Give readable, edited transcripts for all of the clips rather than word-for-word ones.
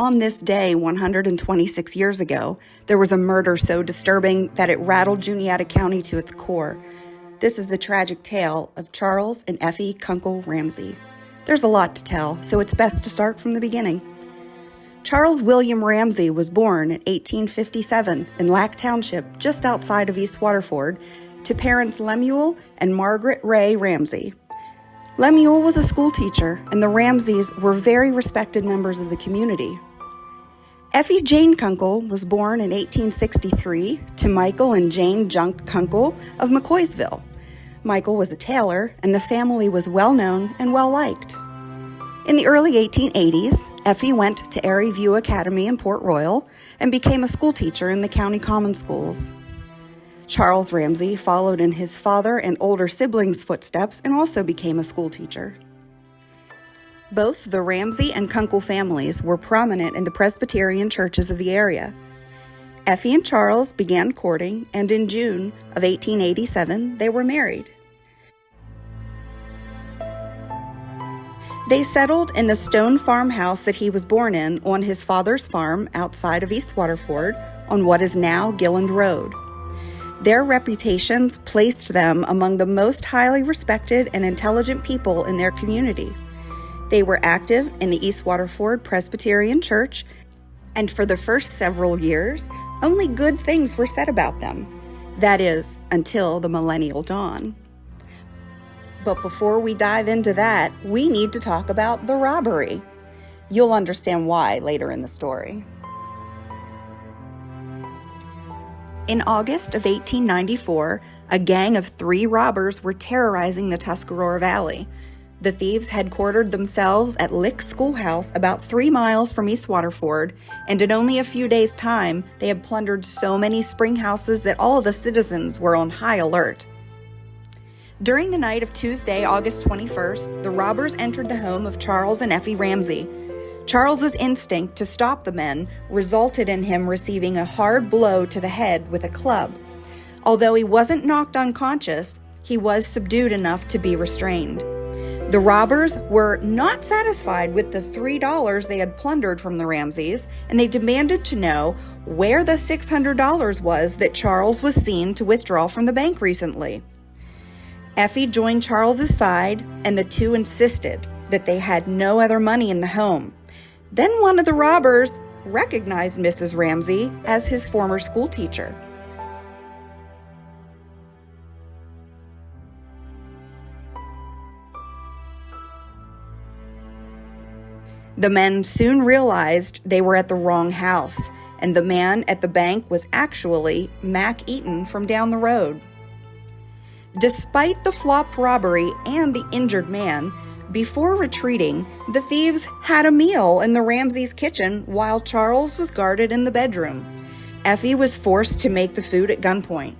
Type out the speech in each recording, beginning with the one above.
on this day 126 years ago, there was a murder so disturbing that it rattled Juniata County to its core. This is the tragic tale of Charles and Effie Kunkel Ramsey. There's a lot to tell, so it's best to start from the beginning. Charles William Ramsey was born in 1857 in Lac Township, just outside of East Waterford, to parents Lemuel and Margaret Ray Ramsey. Lemuel was a school teacher, and the Ramseys were very respected members of the community. Effie Jane Kunkel was born in 1863 to Michael and Jane Junk Kunkel of McCoysville. Michael was a tailor, and the family was well-known and well-liked. In the early 1880s, Effie went to Airy View Academy in Port Royal and became a school teacher in the county common schools. Charles Ramsey followed in his father and older siblings' footsteps and also became a school teacher. Both the Ramsey and Kunkel families were prominent in the Presbyterian churches of the area. Effie and Charles began courting, and in June of 1887, they were married. They settled in the stone farmhouse that he was born in on his father's farm outside of East Waterford on what is now Gilland Road. Their reputations placed them among the most highly respected and intelligent people in their community. They were active in the East Waterford Presbyterian Church, and for the first several years, only good things were said about them. That is, until the millennial dawn. But before we dive into that, we need to talk about the robbery. You'll understand why later in the story. In August of 1894, a gang of 3 robbers were terrorizing the Tuscarora Valley. The thieves headquartered themselves at Lick Schoolhouse about 3 miles from East Waterford, and in only a few days' time, they had plundered so many spring houses that all of the citizens were on high alert. During the night of Tuesday, August 21st, the robbers entered the home of Charles and Effie Ramsey. Charles's instinct to stop the men resulted in him receiving a hard blow to the head with a club. Although he wasn't knocked unconscious, he was subdued enough to be restrained. The robbers were not satisfied with the $3 they had plundered from the Ramseys, and they demanded to know where the $600 was that Charles was seen to withdraw from the bank recently. Effie joined Charles's side, and the two insisted that they had no other money in the home. Then one of the robbers recognized Mrs. Ramsey as his former school teacher. The men soon realized they were at the wrong house, and the man at the bank was actually Mac Eaton from down the road. Despite the flopped robbery and the injured man, before retreating, the thieves had a meal in the Ramseys' kitchen while Charles was guarded in the bedroom. Effie was forced to make the food at gunpoint.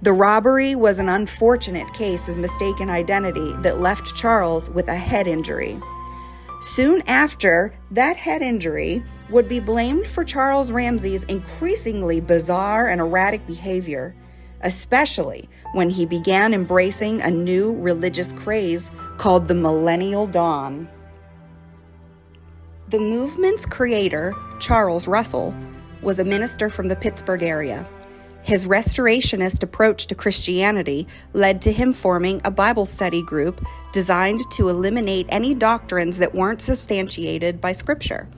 The robbery was an unfortunate case of mistaken identity that left Charles with a head injury. Soon after, that head injury would be blamed for Charles Ramsey's increasingly bizarre and erratic behavior, especially when he began embracing a new religious craze called the Millennial Dawn. The movement's creator, Charles Russell, was a minister from the Pittsburgh area. His restorationist approach to Christianity led to him forming a Bible study group designed to eliminate any doctrines that weren't substantiated by Scripture.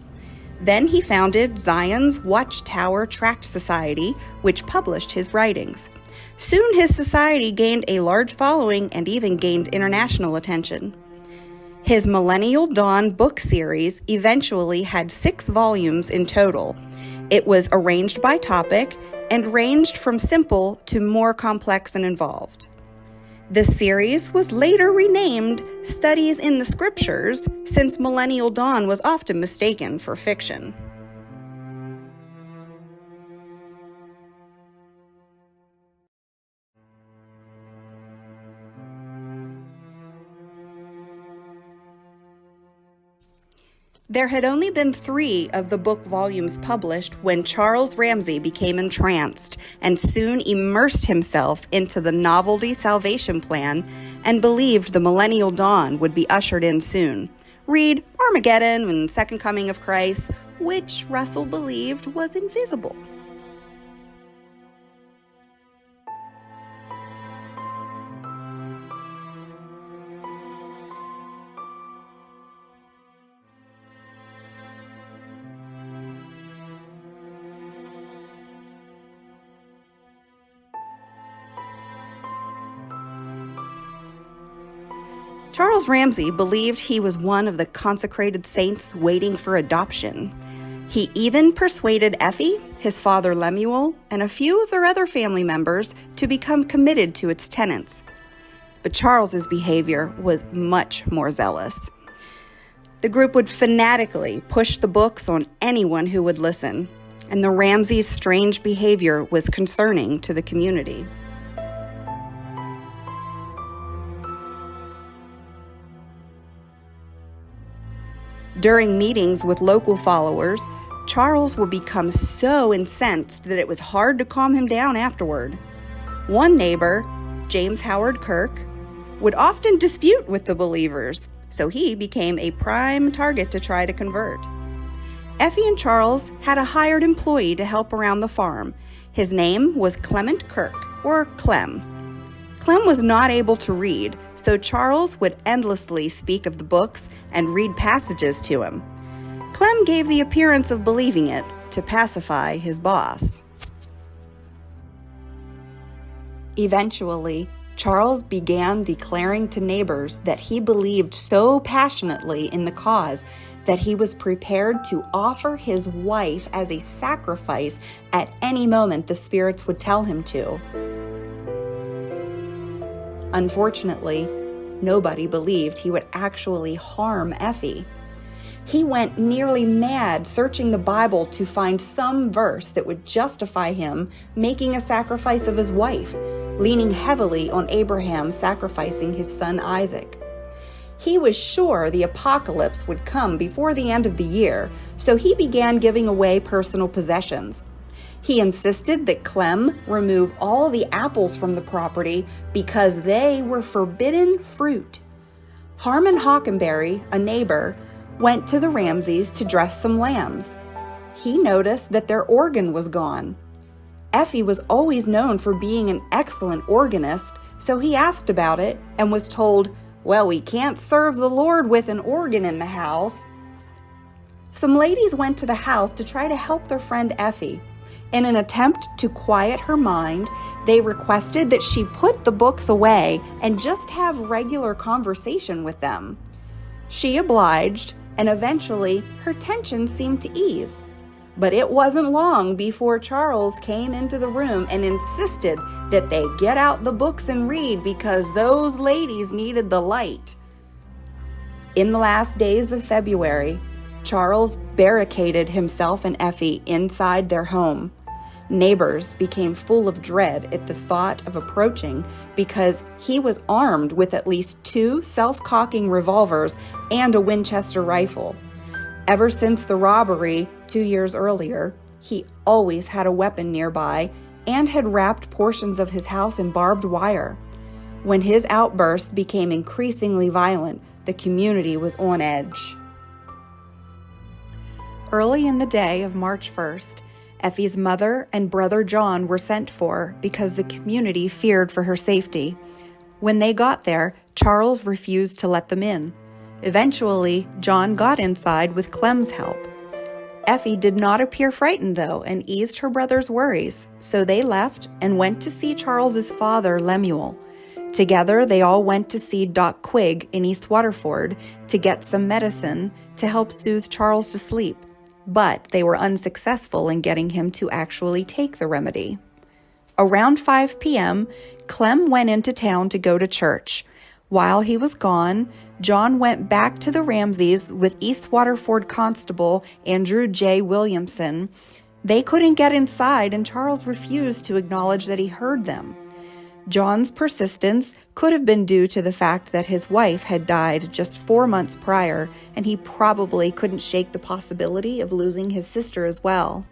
Then he founded Zion's Watchtower Tract Society, which published his writings. Soon his society gained a large following and even gained international attention. His Millennial Dawn book series eventually had 6 volumes in total. It was arranged by topic and ranged from simple to more complex and involved. The series was later renamed Studies in the Scriptures, since Millennial Dawn was often mistaken for fiction. There had only been 3 of the book volumes published when Charles Ramsey became entranced and soon immersed himself into the novelty salvation plan and believed the Millennial Dawn would be ushered in soon. Read Armageddon and Second Coming of Christ, which Russell believed was invisible. Charles Ramsey believed he was one of the consecrated saints waiting for adoption. He even persuaded Effie, his father Lemuel, and a few of their other family members to become committed to its tenets. But Charles's behavior was much more zealous. The group would fanatically push the books on anyone who would listen, and the Ramseys' strange behavior was concerning to the community. During meetings with local followers, Charles would become so incensed that it was hard to calm him down afterward. One neighbor, James Howard Kirk, would often dispute with the believers, so he became a prime target to try to convert. Effie and Charles had a hired employee to help around the farm. His name was Clement Kirk, or Clem. Clem was not able to read, so Charles would endlessly speak of the books and read passages to him. Clem gave the appearance of believing it to pacify his boss. Eventually, Charles began declaring to neighbors that he believed so passionately in the cause that he was prepared to offer his wife as a sacrifice at any moment the spirits would tell him to. Unfortunately, nobody believed he would actually harm Effie. He went nearly mad searching the Bible to find some verse that would justify him making a sacrifice of his wife, leaning heavily on Abraham sacrificing his son Isaac. He was sure the apocalypse would come before the end of the year, so he began giving away personal possessions. He insisted that Clem remove all the apples from the property because they were forbidden fruit. Harmon Hockenberry, a neighbor, went to the Ramseys to dress some lambs. He noticed that their organ was gone. Effie was always known for being an excellent organist, so he asked about it and was told, "Well, we can't serve the Lord with an organ in the house." Some ladies went to the house to try to help their friend Effie. In an attempt to quiet her mind, they requested that she put the books away and just have regular conversation with them. She obliged, and eventually her tension seemed to ease. But it wasn't long before Charles came into the room and insisted that they get out the books and read because those ladies needed the light. In the last days of February, Charles barricaded himself and Effie inside their home. Neighbors became full of dread at the thought of approaching because he was armed with at least 2 self-cocking revolvers and a Winchester rifle. Ever since the robbery 2 years earlier, he always had a weapon nearby and had wrapped portions of his house in barbed wire. When his outbursts became increasingly violent, the community was on edge. Early in the day of March 1st, Effie's mother and brother John were sent for because the community feared for her safety. When they got there, Charles refused to let them in. Eventually, John got inside with Clem's help. Effie did not appear frightened, though, and eased her brother's worries, so they left and went to see Charles's father, Lemuel. Together, they all went to see Doc Quigg in East Waterford to get some medicine to help soothe Charles to sleep. But they were unsuccessful in getting him to actually take the remedy. Around 5 p.m., Clem went into town to go to church. While he was gone, John went back to the Ramseys with East Waterford Constable Andrew J. Williamson. They couldn't get inside, and Charles refused to acknowledge that he heard them. John's persistence could have been due to the fact that his wife had died just 4 months prior, and he probably couldn't shake the possibility of losing his sister as well.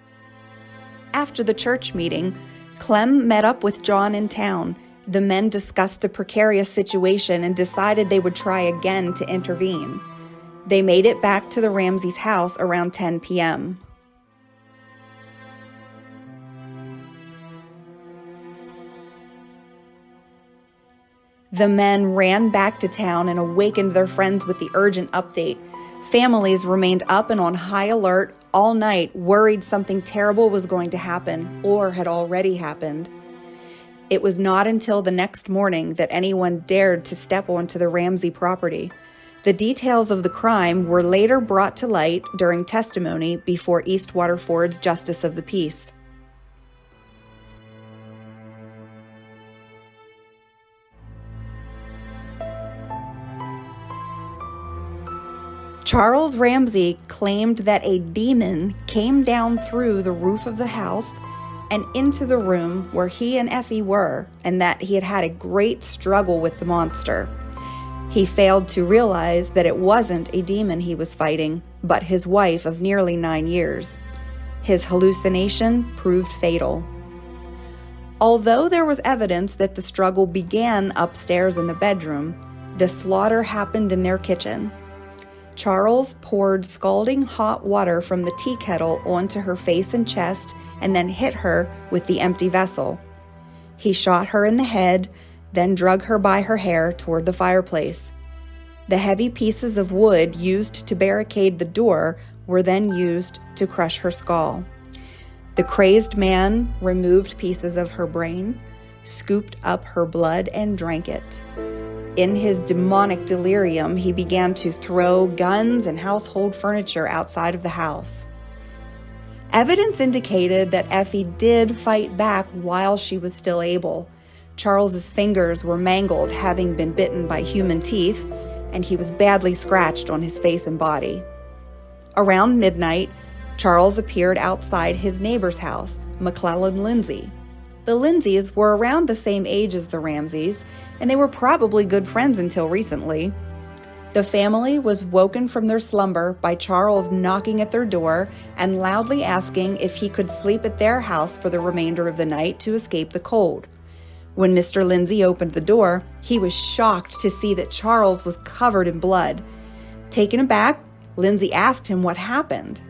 After the church meeting, Clem met up with John in town. The men discussed the precarious situation and decided they would try again to intervene. They made it back to the Ramseys' house around 10 p.m. The men ran back to town and awakened their friends with the urgent update. Families remained up and on high alert all night, worried something terrible was going to happen or had already happened. It was not until the next morning that anyone dared to step onto the Ramsey property. The details of the crime were later brought to light during testimony before East Waterford's Justice of the Peace. Charles Ramsey claimed that a demon came down through the roof of the house and into the room where he and Effie were, and that he had had a great struggle with the monster. He failed to realize that it wasn't a demon he was fighting, but his wife of nearly 9 years. His hallucination proved fatal. Although there was evidence that the struggle began upstairs in the bedroom, the slaughter happened in their kitchen. Charles poured scalding hot water from the tea kettle onto her face and chest and then hit her with the empty vessel. He shot her in the head, then drug her by her hair toward the fireplace. The heavy pieces of wood used to barricade the door were then used to crush her skull. The crazed man removed pieces of her brain, scooped up her blood, and drank it. In his demonic delirium, he began to throw guns and household furniture outside of the house. Evidence indicated that Effie did fight back while she was still able. Charles's fingers were mangled, having been bitten by human teeth, and he was badly scratched on his face and body. Around midnight, Charles appeared outside his neighbor's house, McClellan Lindsay. The Lindsays were around the same age as the Ramseys, and they were probably good friends until recently. The family was woken from their slumber by Charles knocking at their door and loudly asking if he could sleep at their house for the remainder of the night to escape the cold. When Mr. Lindsay opened the door, he was shocked to see that Charles was covered in blood. Taken aback, Lindsay asked him what happened.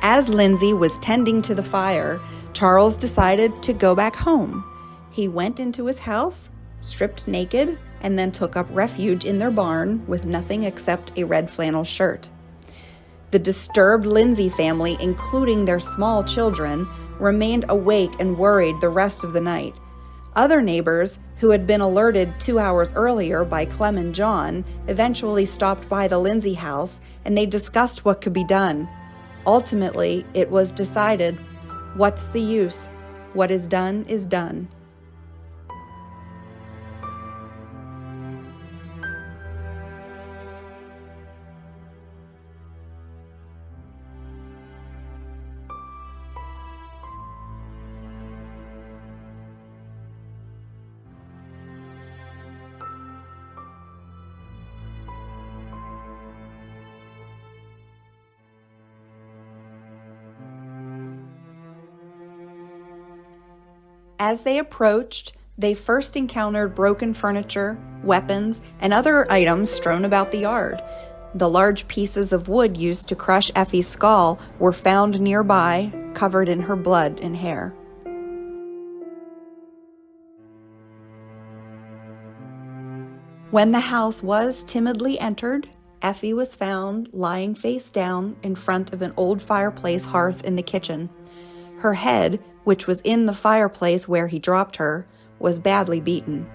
As Lindsay was tending to the fire, Charles decided to go back home. He went into his house, stripped naked, and then took up refuge in their barn with nothing except a red flannel shirt. The disturbed Lindsay family, including their small children, remained awake and worried the rest of the night. Other neighbors, who had been alerted 2 hours earlier by Clem and John, eventually stopped by the Lindsay house and they discussed what could be done. Ultimately, it was decided, what's the use? What is done is done. As they approached, they first encountered broken furniture, weapons, and other items strewn about the yard. The large pieces of wood used to crush Effie's skull were found nearby, covered in her blood and hair. When the house was timidly entered, Effie was found lying face down in front of an old fireplace hearth in the kitchen. Her head, which was in the fireplace where he dropped her, was badly beaten.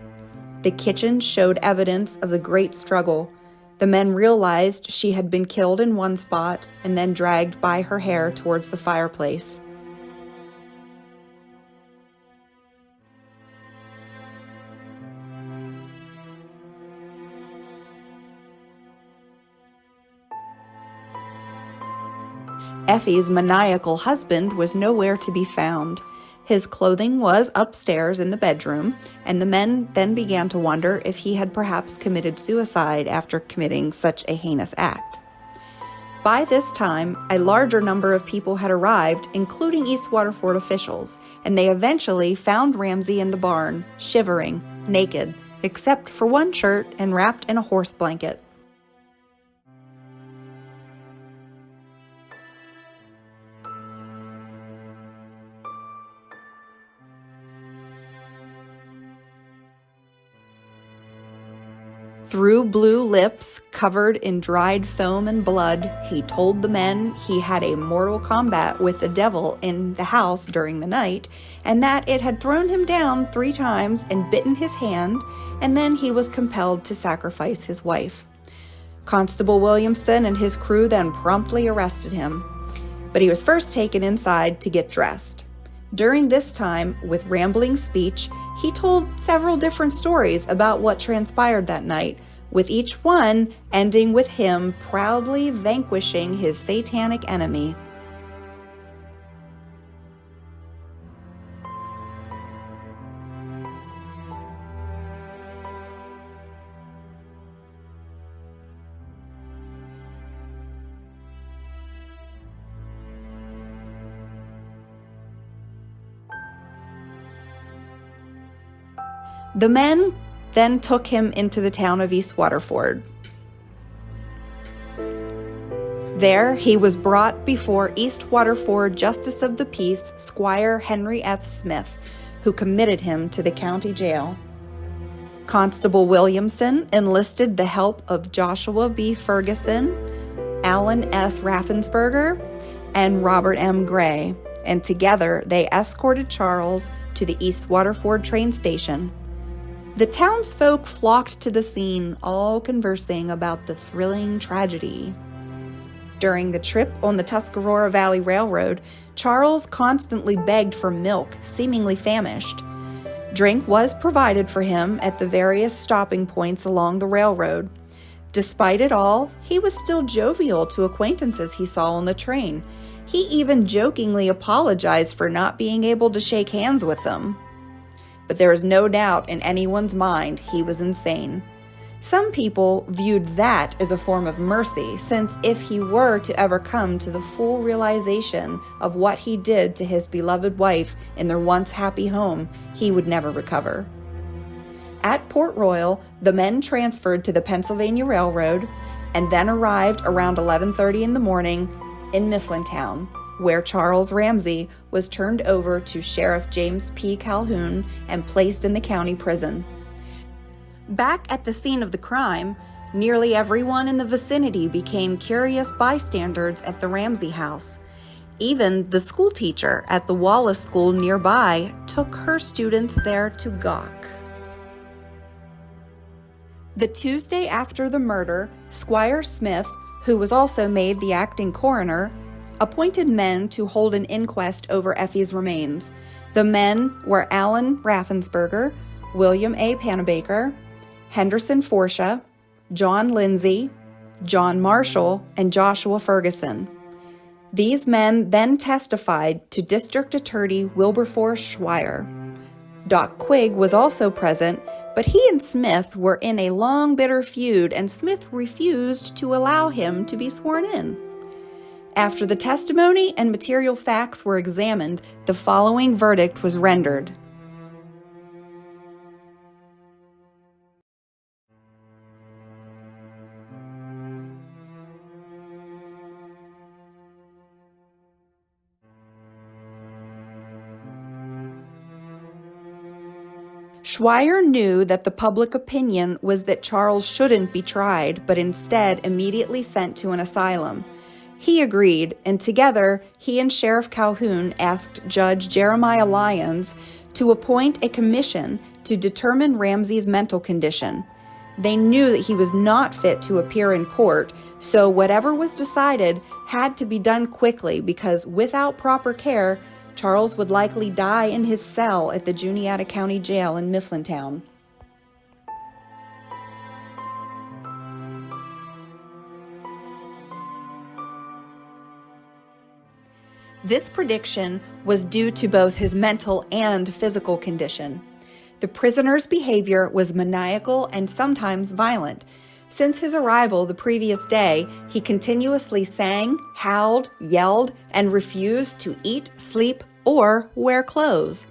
The kitchen showed evidence of the great struggle. The men realized she had been killed in one spot and then dragged by her hair towards the fireplace. Effie's maniacal husband was nowhere to be found. His clothing was upstairs in the bedroom, and the men then began to wonder if he had perhaps committed suicide after committing such a heinous act. By this time, a larger number of people had arrived, including East Waterford officials, and they eventually found Ramsey in the barn, shivering, naked, except for one shirt and wrapped in a horse blanket. Through blue lips covered in dried foam and blood, he told the men he had a mortal combat with the devil in the house during the night, and that it had thrown him down 3 times and bitten his hand, and then he was compelled to sacrifice his wife. Constable Williamson and his crew then promptly arrested him, but he was first taken inside to get dressed. During this time, with rambling speech, he told several different stories about what transpired that night, with each one ending with him proudly vanquishing his satanic enemy. The men then took him into the town of East Waterford. There he was brought before East Waterford Justice of the Peace, Squire Henry F. Smith, who committed him to the county jail. Constable Williamson enlisted the help of Joshua B. Ferguson, Alan S. Raffensperger, and Robert M. Gray, and together they escorted Charles to the East Waterford train station. The townsfolk flocked to the scene, all conversing about the thrilling tragedy. During the trip on the Tuscarora Valley Railroad, Charles constantly begged for milk, seemingly famished. Drink was provided for him at the various stopping points along the railroad. Despite it all, he was still jovial to acquaintances he saw on the train. He even jokingly apologized for not being able to shake hands with them. But there is no doubt in anyone's mind he was insane. Some people viewed that as a form of mercy, since if he were to ever come to the full realization of what he did to his beloved wife in their once happy home, he would never recover. At Port Royal, the men transferred to the Pennsylvania Railroad and then arrived around 11:30 in the morning in Mifflintown, where Charles Ramsey was turned over to Sheriff James P. Calhoun and placed in the county prison. Back at the scene of the crime, nearly everyone in the vicinity became curious bystanders at the Ramsey house. Even the school teacher at the Wallace School nearby took her students there to gawk. The Tuesday after the murder, Squire Smith, who was also made the acting coroner, appointed men to hold an inquest over Effie's remains. The men were Alan Raffensperger, William A. Panabaker, Henderson Forsha, John Lindsay, John Marshall, and Joshua Ferguson. These men then testified to District Attorney Wilberforce Schweier. Doc Quigg was also present, but he and Smith were in a long, bitter feud, and Smith refused to allow him to be sworn in. After the testimony and material facts were examined, the following verdict was rendered. Schweier knew that the public opinion was that Charles shouldn't be tried, but instead immediately sent to an asylum. He agreed, and together he and Sheriff Calhoun asked Judge Jeremiah Lyons to appoint a commission to determine Ramsey's mental condition. They knew that he was not fit to appear in court, so whatever was decided had to be done quickly because without proper care, Charles would likely die in his cell at the Juniata County Jail in Mifflintown. This prediction was due to both his mental and physical condition. The prisoner's behavior was maniacal and sometimes violent. Since his arrival the previous day, he continuously sang, howled, yelled, and refused to eat, sleep, or wear clothes.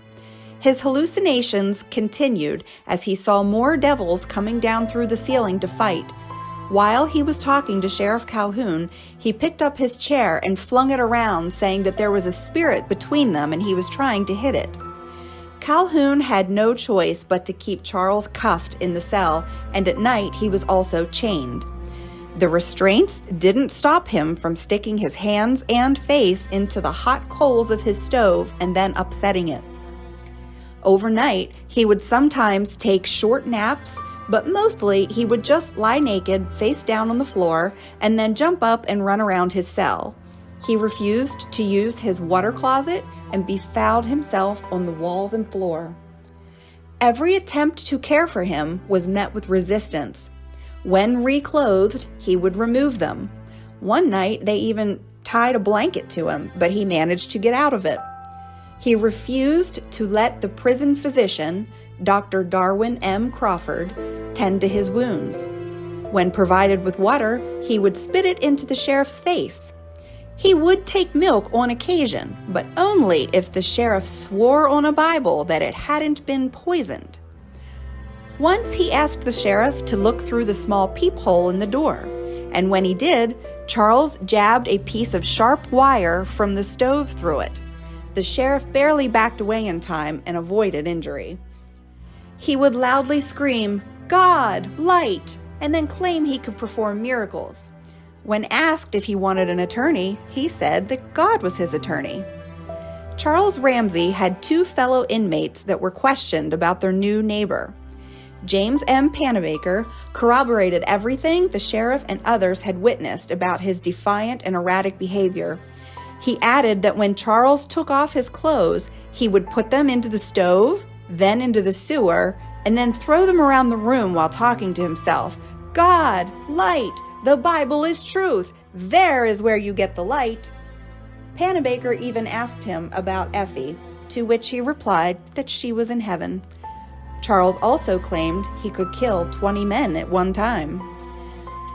His hallucinations continued as he saw more devils coming down through the ceiling to fight. While he was talking to Sheriff Calhoun, he picked up his chair and flung it around, saying that there was a spirit between them and he was trying to hit it. Calhoun had no choice but to keep Charles cuffed in the cell, and at night he was also chained. The restraints didn't stop him from sticking his hands and face into the hot coals of his stove and then upsetting it. Overnight, he would sometimes take short naps, but mostly he would just lie naked, face down on the floor, and then jump up and run around his cell. He refused to use his water closet and befouled himself on the walls and floor. Every attempt to care for him was met with resistance. When reclothed, he would remove them. One night, they even tied a blanket to him, but he managed to get out of it. He refused to let the prison physician, Dr. Darwin M. Crawford, tend to his wounds. When provided with water, he would spit it into the sheriff's face. He would take milk on occasion, but only if the sheriff swore on a Bible that it hadn't been poisoned. Once he asked the sheriff to look through the small peephole in the door, and when he did, Charles jabbed a piece of sharp wire from the stove through it. The sheriff barely backed away in time and avoided injury. He would loudly scream, "God, light," and then claim he could perform miracles. When asked if he wanted an attorney, he said that God was his attorney. Charles Ramsey had two fellow inmates that were questioned about their new neighbor. James M. Panabaker corroborated everything the sheriff and others had witnessed about his defiant and erratic behavior. He added that when Charles took off his clothes, he would put them into the stove, then into the sewer, and then throw them around the room while talking to himself. "God, light, the Bible is truth. There is where you get the light." Panabaker even asked him about Effie, to which he replied that she was in heaven. Charles also claimed he could kill 20 men at one time.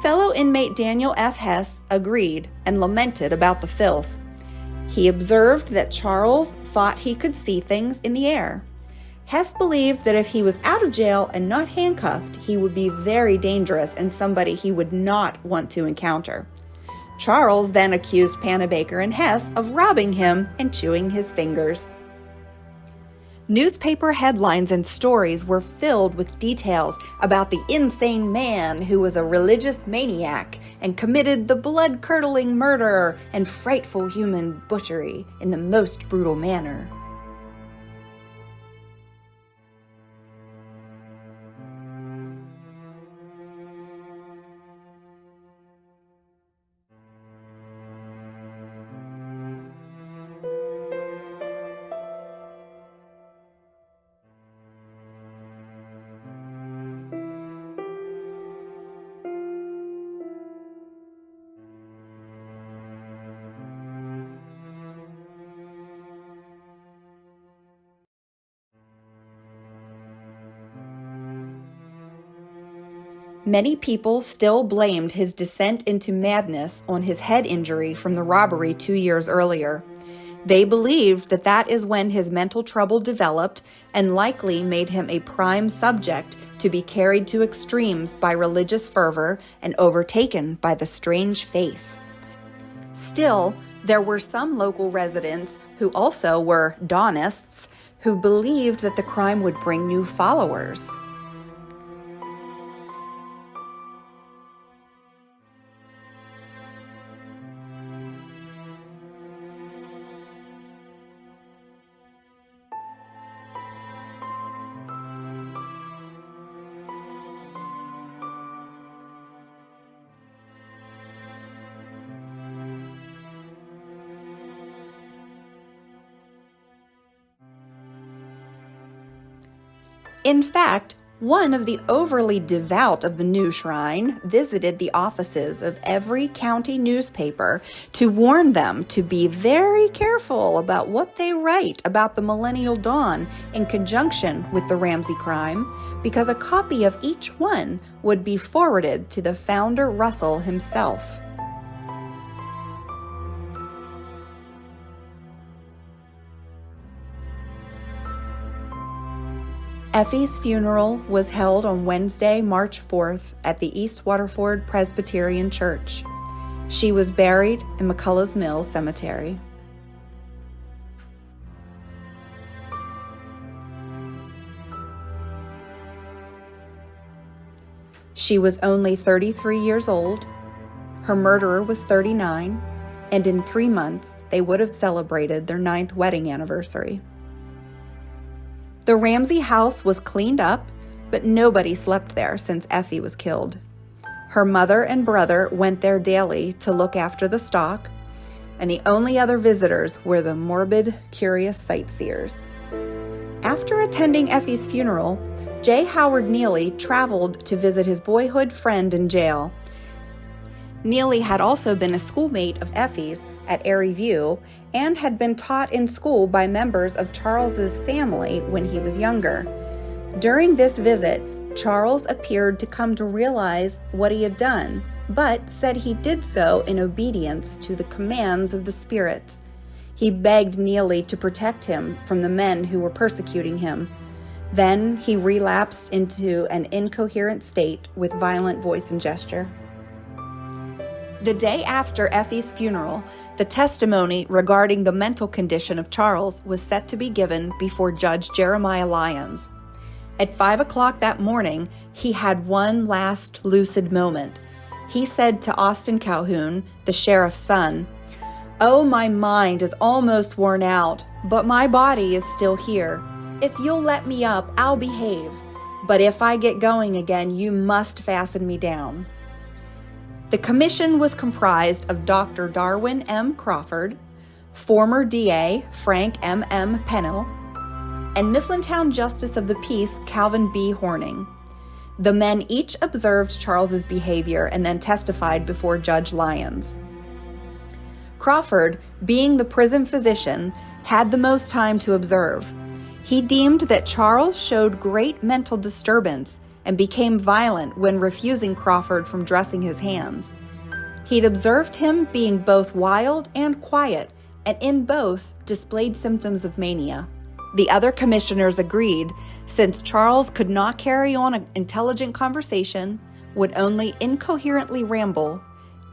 Fellow inmate Daniel F. Hess agreed and lamented about the filth. He observed that Charles thought he could see things in the air. Hess believed that if he was out of jail and not handcuffed, he would be very dangerous and somebody he would not want to encounter. Charles then accused Panabaker and Hess of robbing him and chewing his fingers. Newspaper headlines and stories were filled with details about the insane man who was a religious maniac and committed the blood-curdling murder and frightful human butchery in the most brutal manner. Many people still blamed his descent into madness on his head injury from the robbery 2 years earlier. They believed that that is when his mental trouble developed and likely made him a prime subject to be carried to extremes by religious fervor and overtaken by the strange faith. Still, there were some local residents who also were Dawnists who believed that the crime would bring new followers. In fact, one of the overly devout of the new shrine visited the offices of every county newspaper to warn them to be very careful about what they write about the millennial dawn in conjunction with the Ramsey crime, because a copy of each one would be forwarded to the founder Russell himself. Effie's funeral was held on Wednesday, March 4th at the East Waterford Presbyterian Church. She was buried in McCullough's Mill Cemetery. She was only 33 years old. Her murderer was 39, and in 3 months, they would have celebrated their 9th wedding anniversary. The Ramsey house was cleaned up, but nobody slept there since Effie was killed. Her mother and brother went there daily to look after the stock, and the only other visitors were the morbid, curious sightseers. After attending Effie's funeral, J. Howard Neely traveled to visit his boyhood friend in jail. Neely had also been a schoolmate of Effie's at Airy View and had been taught in school by members of Charles's family when he was younger. During this visit, Charles appeared to come to realize what he had done, but said he did so in obedience to the commands of the spirits. He begged Neely to protect him from the men who were persecuting him. Then he relapsed into an incoherent state with violent voice and gesture. The day after Effie's funeral, the testimony regarding the mental condition of Charles was set to be given before Judge Jeremiah Lyons. At 5 o'clock that morning, he had one last lucid moment. He said to Austin Calhoun, the sheriff's son, "Oh, my mind is almost worn out, but my body is still here. If you'll let me up, I'll behave. But if I get going again, you must fasten me down." The commission was comprised of Dr. Darwin M. Crawford, former DA Frank M. Pennell, and Mifflintown Justice of the Peace Calvin B. Horning. The men each observed Charles's behavior and then testified before Judge Lyons. Crawford, being the prison physician, had the most time to observe. He deemed that Charles showed great mental disturbance and became violent when refusing Crawford from dressing his hands. He'd observed him being both wild and quiet, and in both displayed symptoms of mania. The other commissioners agreed, since Charles could not carry on an intelligent conversation, would only incoherently ramble,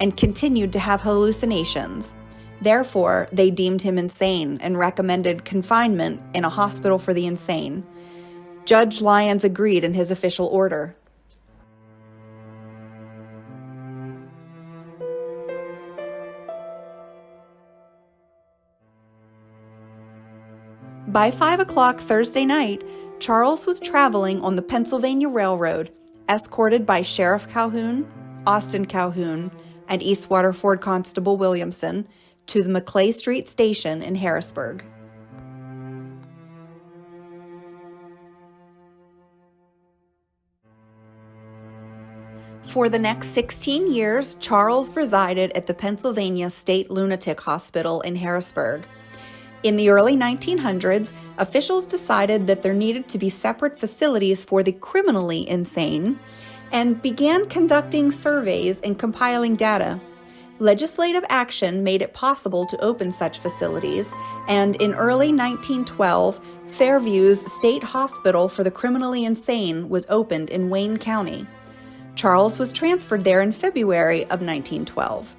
and continued to have hallucinations. Therefore, they deemed him insane and recommended confinement in a hospital for the insane. Judge Lyons agreed in his official order. By 5 o'clock Thursday night, Charles was traveling on the Pennsylvania Railroad, escorted by Sheriff Calhoun, Austin Calhoun, and East Waterford Constable Williamson to the Maclay Street Station in Harrisburg. For the next 16 years, Charles resided at the Pennsylvania State Lunatic Hospital in Harrisburg. In the early 1900s, officials decided that there needed to be separate facilities for the criminally insane and began conducting surveys and compiling data. Legislative action made it possible to open such facilities, and in early 1912, Fairview's State Hospital for the Criminally Insane was opened in Wayne County. Charles was transferred there in February of 1912,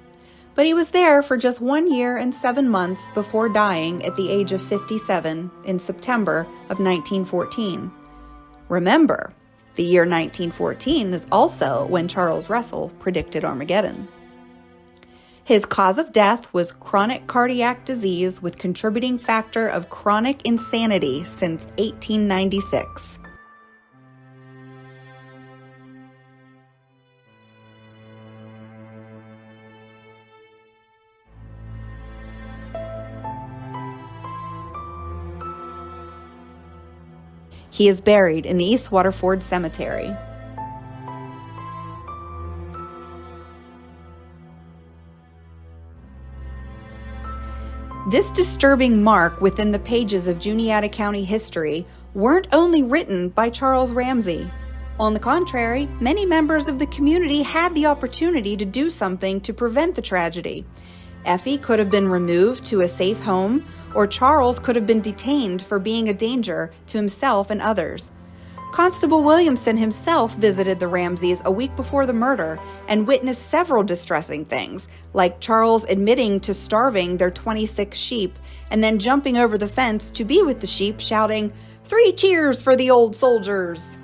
but he was there for just 1 year and 7 months before dying at the age of 57 in September of 1914. Remember, the year 1914 is also when Charles Russell predicted Armageddon. His cause of death was chronic cardiac disease with contributing factor of chronic insanity since 1896. He is buried in the East Waterford Cemetery. This disturbing mark within the pages of Juniata County history weren't only written by Charles Ramsey. On the contrary, many members of the community had the opportunity to do something to prevent the tragedy. Effie could have been removed to a safe home, or Charles could have been detained for being a danger to himself and others. Constable Williamson himself visited the Ramseys a week before the murder and witnessed several distressing things, like Charles admitting to starving their 26 sheep and then jumping over the fence to be with the sheep, shouting, "3 cheers for the old soldiers!"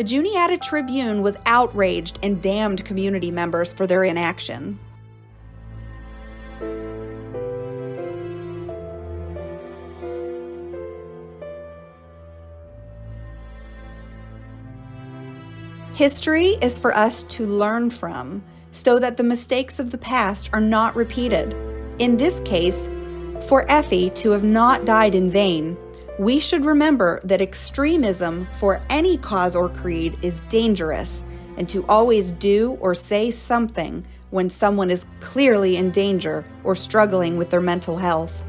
The Juniata Tribune was outraged and damned community members for their inaction. History is for us to learn from, so that the mistakes of the past are not repeated. In this case, for Effie to have not died in vain, we should remember that extremism for any cause or creed is dangerous, and to always do or say something when someone is clearly in danger or struggling with their mental health.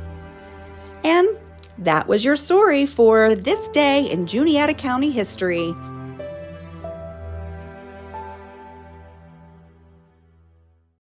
And that was your story for this day in Juniata County history.